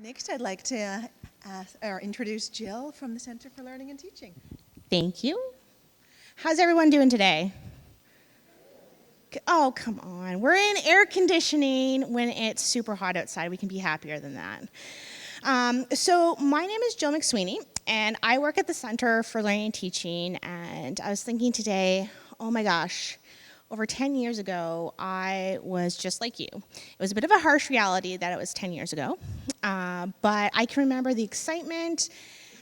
Next, I'd like to introduce Jill from the Center for Learning and Teaching. Thank you. How's everyone doing today? Oh, come on. We're in air conditioning when it's super hot outside. We can be happier than that. So my name is Jill McSweeney, and I work at the Center for Learning and Teaching. And I was thinking today, oh my gosh, over 10 years ago, I was just like you. It was a bit of a harsh reality that it was 10 years ago, but I can remember the excitement,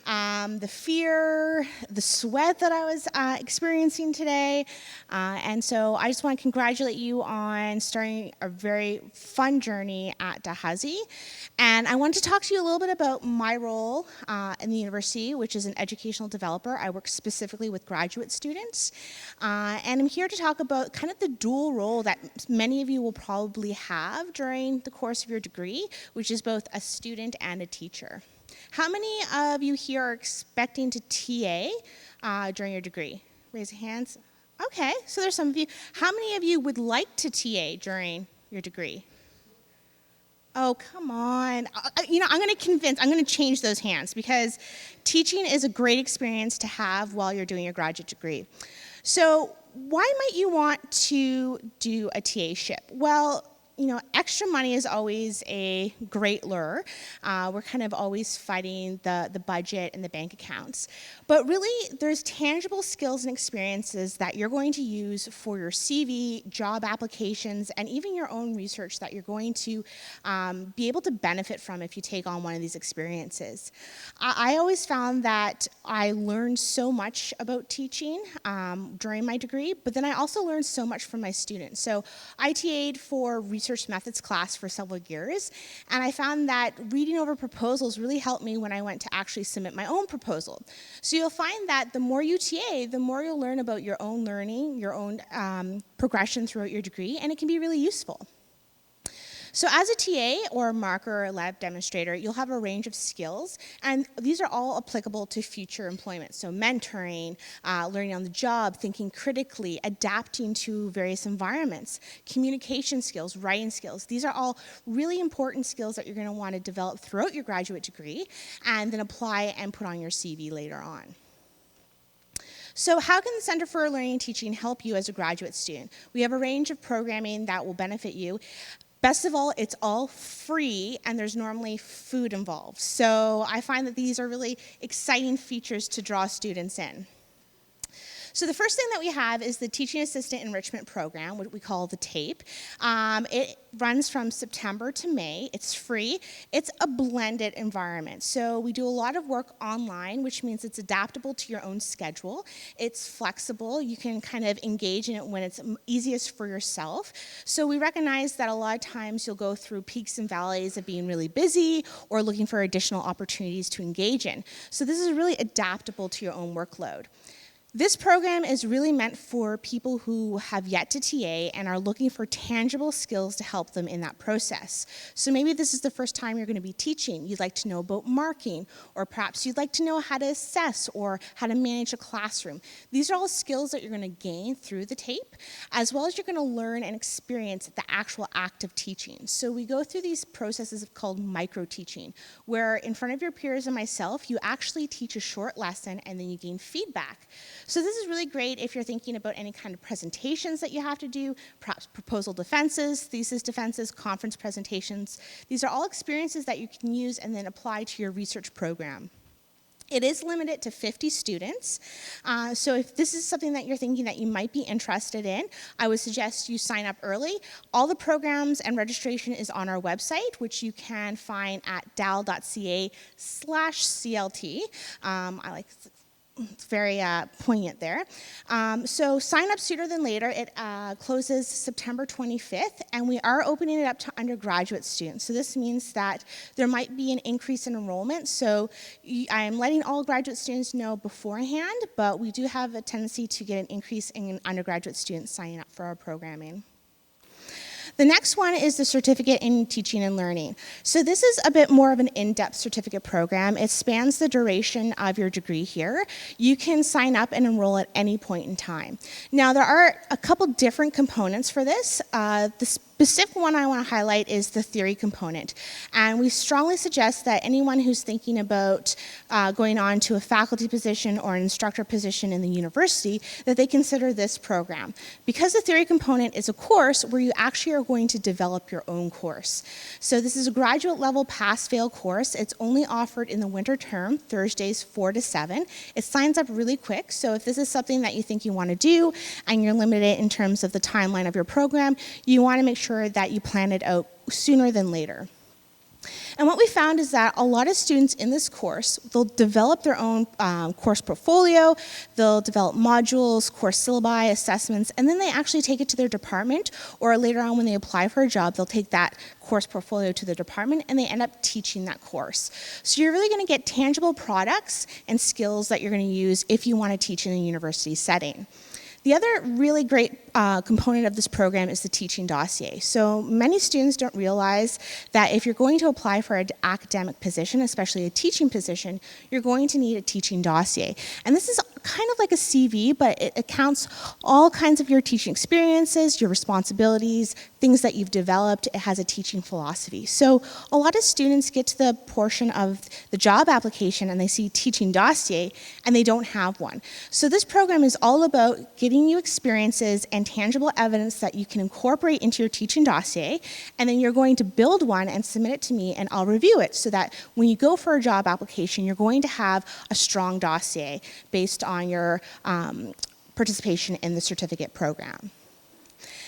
the fear, the sweat that I was experiencing today. And so I just want to congratulate you on starting a very fun journey at Dalhousie. And I wanted to talk to you a little bit about my role in the university, which is an educational developer. I work specifically with graduate students. And I'm here to talk about kind of the dual role that many of you will probably have during the course of your degree, which is both a student and a teacher. How many of you here are expecting to TA during your degree? Raise your hands. Okay, so there's some of you. How many of you would like to TA during your degree? Oh, come on. I'm going to change those hands because teaching is a great experience to have while you're doing your graduate degree. So why might you want to do a TA-ship? Well, extra money is always a great lure. We're kind of always fighting the budget and the bank accounts. But really, there's tangible skills and experiences that you're going to use for your CV, job applications, and even your own research that you're going to be able to benefit from if you take on one of these experiences. I always found that I learned so much about teaching during my degree, but then I also learned so much from my students. So I TA'd for research methods class for several years, and I found that reading over proposals really helped me when I went to actually submit my own proposal. So you'll find that the more you TA, the more you'll learn about your own learning, your own progression throughout your degree, and it can be really useful. So as a TA or a marker or a lab demonstrator, you'll have a range of skills, and these are all applicable to future employment. So mentoring, learning on the job, thinking critically, adapting to various environments, communication skills, writing skills. These are all really important skills that you're going to want to develop throughout your graduate degree and then apply and put on your CV later on. So how can the Center for Learning and Teaching help you as a graduate student? We have a range of programming that will benefit you. Best of all, it's all free, and there's normally food involved. So I find that these are really exciting features to draw students in. So the first thing that we have is the Teaching Assistant Enrichment Program, what we call the TAPE. It runs from September to May. It's free. It's a blended environment. So we do a lot of work online, which means it's adaptable to your own schedule. It's flexible. You can kind of engage in it when it's easiest for yourself. So we recognize that a lot of times you'll go through peaks and valleys of being really busy or looking for additional opportunities to engage in. So this is really adaptable to your own workload. This program is really meant for people who have yet to TA and are looking for tangible skills to help them in that process. So maybe this is the first time you're going to be teaching. You'd like to know about marking, or perhaps you'd like to know how to assess or how to manage a classroom. These are all skills that you're going to gain through the TAPE, as well as you're going to learn and experience the actual act of teaching. So we go through these processes called micro-teaching, where in front of your peers and myself, you actually teach a short lesson and then you gain feedback. So this is really great if you're thinking about any kind of presentations that you have to do, perhaps proposal defenses, thesis defenses, conference presentations. These are all experiences that you can use and then apply to your research program. It is limited to 50 students, so if this is something that you're thinking that you might be interested in, I would suggest you sign up early. All the programs and registration is on our website, which you can find at dal.ca/CLT. It's very poignant there. So sign up sooner than later. It closes September 25th, and we are opening it up to undergraduate students. So this means that there might be an increase in enrollment. So I'm letting all graduate students know beforehand, but we do have a tendency to get an increase in undergraduate students signing up for our programming. The next one is the Certificate in Teaching and Learning. So this is a bit more of an in-depth certificate program. It spans the duration of your degree here. You can sign up and enroll at any point in time. Now, there are a couple different components for this. The specific one I want to highlight is the theory component. And we strongly suggest that anyone who's thinking about going on to a faculty position or an instructor position in the university, that they consider this program. Because the theory component is a course where you actually are going to develop your own course. So this is a graduate level pass-fail course. It's only offered in the winter term, Thursdays 4 to 7. It signs up really quick, so if this is something that you think you want to do and you're limited in terms of the timeline of your program, you want to make sure that you plan it out sooner than later. And what we found is that a lot of students in this course, they'll develop their own course portfolio, they'll develop modules, course syllabi, assessments, and then they actually take it to their department, or later on when they apply for a job, they'll take that course portfolio to the department and they end up teaching that course. So you're really going to get tangible products and skills that you're going to use if you want to teach in a university setting. The other really great component of this program is the teaching dossier. So many students don't realize that if you're going to apply for an academic position, especially a teaching position, you're going to need a teaching dossier. And this is kind of like a CV, but it accounts all kinds of your teaching experiences, your responsibilities, things that you've developed. It has a teaching philosophy. So a lot of students get to the portion of the job application and they see teaching dossier and they don't have one. So this program is all about getting you experiences and tangible evidence that you can incorporate into your teaching dossier, and then you're going to build one and submit it to me and I'll review it so that when you go for a job application, you're going to have a strong dossier based on your participation in the certificate program.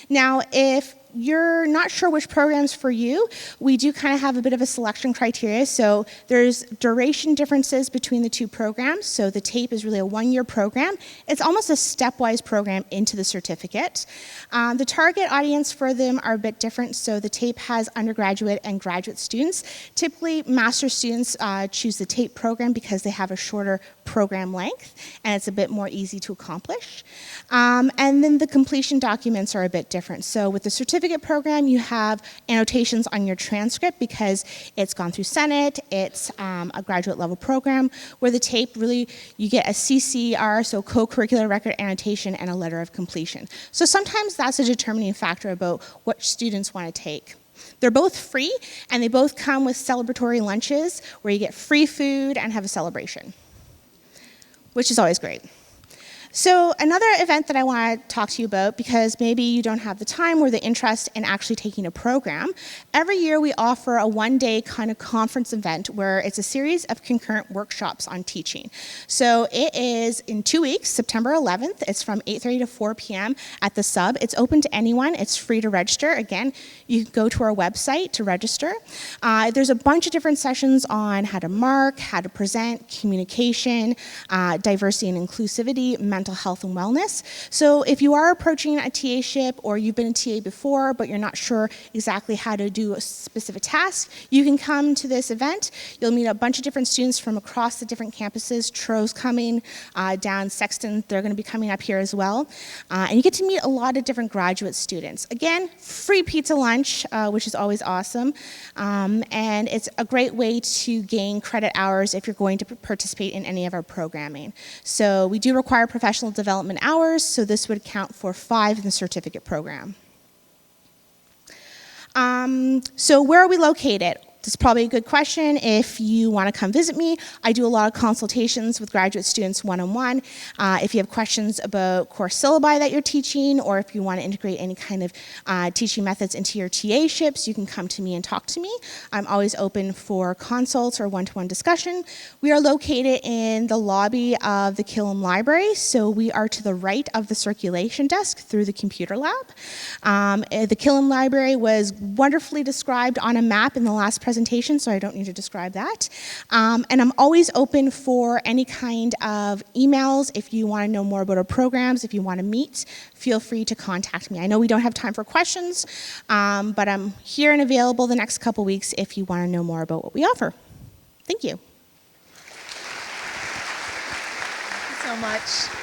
Now, if you're not sure which program's for you, we do kind of have a bit of a selection criteria. So there's duration differences between the two programs. So the TAPE is really a one-year program. It's almost a stepwise program into the certificate. The target audience for them are a bit different. So the TAPE has undergraduate and graduate students. Typically, master's students choose the TAPE program because they have a shorter program length and it's a bit more easy to accomplish. And then the completion documents are a bit different. So with the certificate program, you have annotations on your transcript because it's gone through Senate, it's a graduate level program, where the TAPE really, you get a CCR, so co-curricular record annotation, and a letter of completion. So sometimes that's a determining factor about what students want to take. They're both free, and they both come with celebratory lunches where you get free food and have a celebration, which is always great. So another event that I want to talk to you about, because maybe you don't have the time or the interest in actually taking a program, every year we offer a one-day kind of conference event where it's a series of concurrent workshops on teaching. So it is in 2 weeks, September 11th. It's from 8:30 to 4 p.m. at the Sub. It's open to anyone. It's free to register. Again, you can go to our website to register. There's a bunch of different sessions on how to mark, how to present, communication, diversity and inclusivity, mental health and wellness. So if you are approaching a TA-ship or you've been a TA before but you're not sure exactly how to do a specific task, you can come to this event. You'll meet a bunch of different students from across the different campuses. Tro's coming, down Sexton, they're going to be coming up here as well. And you get to meet a lot of different graduate students. Again, free pizza lunch, which is always awesome. And it's a great way to gain credit hours if you're going to participate in any of our programming. So we do require professional development hours, so this would count for 5 in the certificate program. So where are we located? This is probably a good question if you want to come visit me. I do a lot of consultations with graduate students one-on-one. If you have questions about course syllabi that you're teaching, or if you want to integrate any kind of teaching methods into your TA-ships, you can come to me and talk to me. I'm always open for consults or one-to-one discussion. We are located in the lobby of the Killam Library, so we are to the right of the circulation desk through the computer lab. The Killam Library was wonderfully described on a map in the last presentation, so I don't need to describe that. And I'm always open for any kind of emails. If you want to know more about our programs, if you want to meet, feel free to contact me. I know we don't have time for questions, but I'm here and available the next couple weeks if you want to know more about what we offer. Thank you. Thank you so much.